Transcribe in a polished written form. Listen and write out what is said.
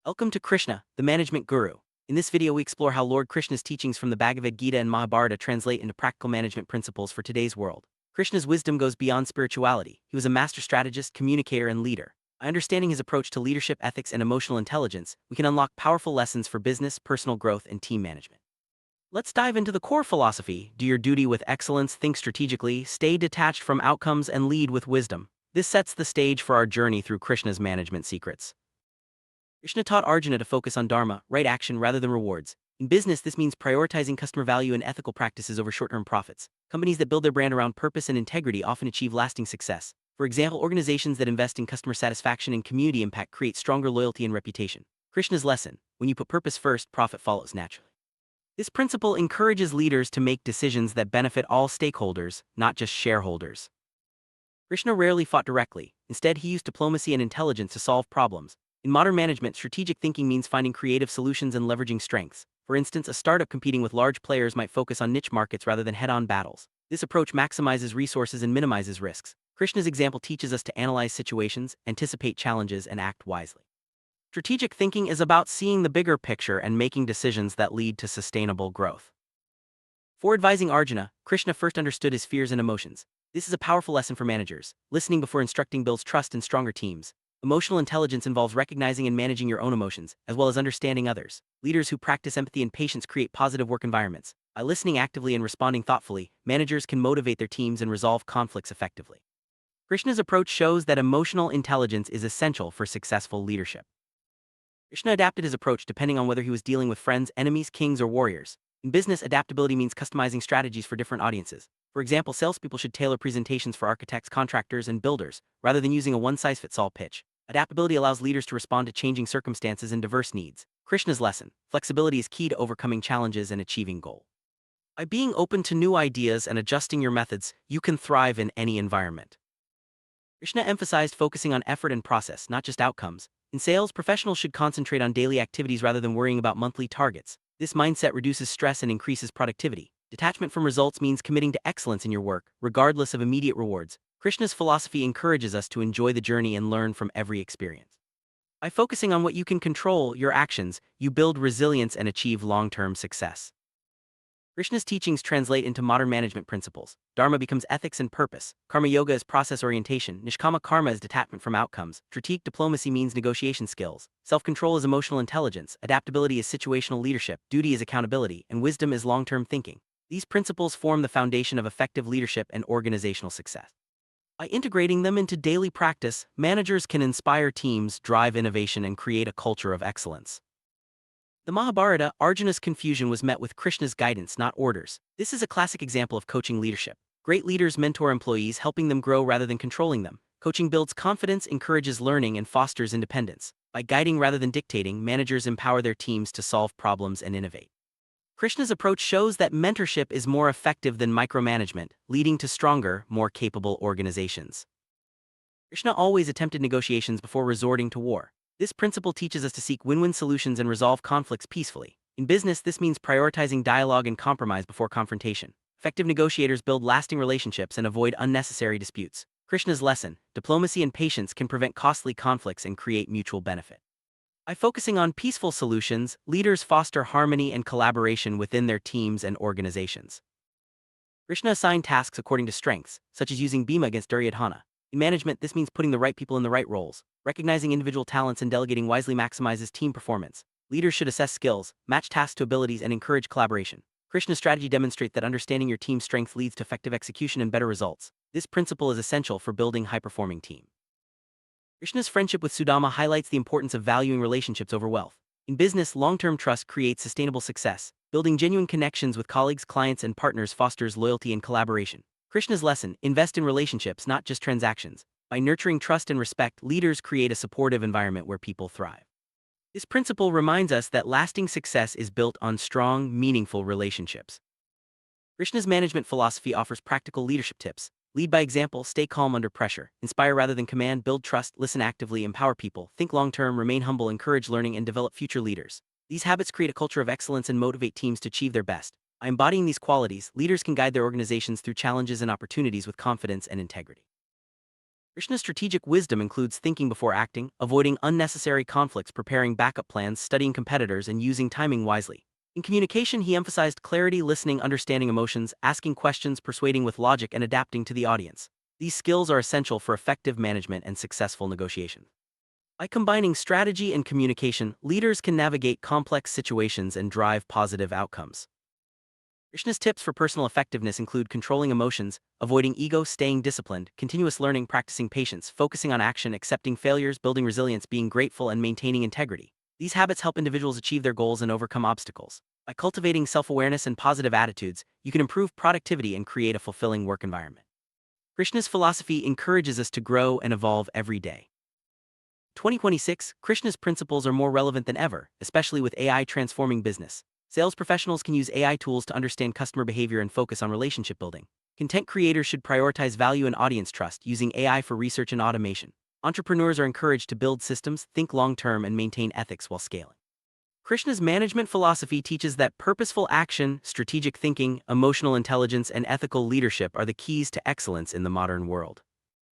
Welcome to Krishna, the management guru. In this video, we explore how Lord Krishna's teachings from the Bhagavad Gita and Mahabharata translate into practical management principles for today's world. Krishna's wisdom goes beyond spirituality. He was a master strategist, communicator, and leader. By understanding his approach to leadership, ethics, and emotional intelligence, we can unlock powerful lessons for business, personal growth, and team management. Let's dive into the core philosophy. Do your duty with excellence, think strategically, stay detached from outcomes, and lead with wisdom. This sets the stage for our journey through Krishna's management secrets. Krishna taught Arjuna to focus on dharma, right action rather than rewards. In business, this means prioritizing customer value and ethical practices over short-term profits. Companies that build their brand around purpose and integrity often achieve lasting success. For example, organizations that invest in customer satisfaction and community impact create stronger loyalty and reputation. Krishna's lesson: when you put purpose first, profit follows naturally. This principle encourages leaders to make decisions that benefit all stakeholders, not just shareholders. Krishna rarely fought directly. Instead, he used diplomacy and intelligence to solve problems. In modern management, strategic thinking means finding creative solutions and leveraging strengths. For instance, a startup competing with large players might focus on niche markets rather than head-on battles. This approach maximizes resources and minimizes risks. Krishna's example teaches us to analyze situations, anticipate challenges, and act wisely. Strategic thinking is about seeing the bigger picture and making decisions that lead to sustainable growth. For advising Arjuna, Krishna first understood his fears and emotions. This is a powerful lesson for managers. Listening before instructing builds trust and stronger teams. Emotional intelligence involves recognizing and managing your own emotions, as well as understanding others. Leaders who practice empathy and patience create positive work environments. By listening actively and responding thoughtfully, managers can motivate their teams and resolve conflicts effectively. Krishna's approach shows that emotional intelligence is essential for successful leadership. Krishna adapted his approach depending on whether he was dealing with friends, enemies, kings, or warriors. In business, adaptability means customizing strategies for different audiences. For example, salespeople should tailor presentations for architects, contractors, and builders, rather than using a one-size-fits-all pitch. Adaptability allows leaders to respond to changing circumstances and diverse needs. Krishna's lesson: flexibility is key to overcoming challenges and achieving goals. By being open to new ideas and adjusting your methods, you can thrive in any environment. Krishna emphasized focusing on effort and process, not just outcomes. In sales, professionals should concentrate on daily activities rather than worrying about monthly targets. This mindset reduces stress and increases productivity. Detachment from results means committing to excellence in your work, regardless of immediate rewards. Krishna's philosophy encourages us to enjoy the journey and learn from every experience. By focusing on what you can control, your actions, you build resilience and achieve long-term success. Krishna's teachings translate into modern management principles. Dharma becomes ethics and purpose. Karma yoga is process orientation. Nishkama karma is detachment from outcomes. Strategic diplomacy means negotiation skills. Self-control is emotional intelligence. Adaptability is situational leadership. Duty is accountability. And wisdom is long-term thinking. These principles form the foundation of effective leadership and organizational success. By integrating them into daily practice, managers can inspire teams, drive innovation, and create a culture of excellence. The Mahabharata, Arjuna's confusion was met with Krishna's guidance, not orders. This is a classic example of coaching leadership. Great leaders mentor employees, helping them grow rather than controlling them. Coaching builds confidence, encourages learning, and fosters independence. By guiding rather than dictating, managers empower their teams to solve problems and innovate. Krishna's approach shows that mentorship is more effective than micromanagement, leading to stronger, more capable organizations. Krishna always attempted negotiations before resorting to war. This principle teaches us to seek win-win solutions and resolve conflicts peacefully. In business, this means prioritizing dialogue and compromise before confrontation. Effective negotiators build lasting relationships and avoid unnecessary disputes. Krishna's lesson: diplomacy and patience can prevent costly conflicts and create mutual benefit. By focusing on peaceful solutions, leaders foster harmony and collaboration within their teams and organizations. Krishna assigned tasks according to strengths, such as using Bhima against Duryodhana. In management, this means putting the right people in the right roles. Recognizing individual talents and delegating wisely maximizes team performance. Leaders should assess skills, match tasks to abilities, and encourage collaboration. Krishna's strategy demonstrates that understanding your team's strengths leads to effective execution and better results. This principle is essential for building high-performing teams. Krishna's friendship with Sudama highlights the importance of valuing relationships over wealth. In business, long-term trust creates sustainable success. Building genuine connections with colleagues, clients, and partners fosters loyalty and collaboration. Krishna's lesson: invest in relationships, not just transactions. By nurturing trust and respect, leaders create a supportive environment where people thrive. This principle reminds us that lasting success is built on strong, meaningful relationships. Krishna's management philosophy offers practical leadership tips. Lead by example, stay calm under pressure, inspire rather than command, build trust, listen actively, empower people, think long-term, remain humble, encourage learning, and develop future leaders. These habits create a culture of excellence and motivate teams to achieve their best. By embodying these qualities, leaders can guide their organizations through challenges and opportunities with confidence and integrity. Krishna's strategic wisdom includes thinking before acting, avoiding unnecessary conflicts, preparing backup plans, studying competitors, and using timing wisely. In communication, he emphasized clarity, listening, understanding emotions, asking questions, persuading with logic, and adapting to the audience. These skills are essential for effective management and successful negotiation. By combining strategy and communication, leaders can navigate complex situations and drive positive outcomes. Krishna's tips for personal effectiveness include controlling emotions, avoiding ego, staying disciplined, continuous learning, practicing patience, focusing on action, accepting failures, building resilience, being grateful, and maintaining integrity. These habits help individuals achieve their goals and overcome obstacles. By cultivating self-awareness and positive attitudes, you can improve productivity and create a fulfilling work environment. Krishna's philosophy encourages us to grow and evolve every day. 2026, Krishna's principles are more relevant than ever, especially with AI transforming business. Sales professionals can use AI tools to understand customer behavior and focus on relationship building. Content creators should prioritize value and audience trust using AI for research and automation. Entrepreneurs are encouraged to build systems, think long-term, and maintain ethics while scaling. Krishna's management philosophy teaches that purposeful action, strategic thinking, emotional intelligence, and ethical leadership are the keys to excellence in the modern world.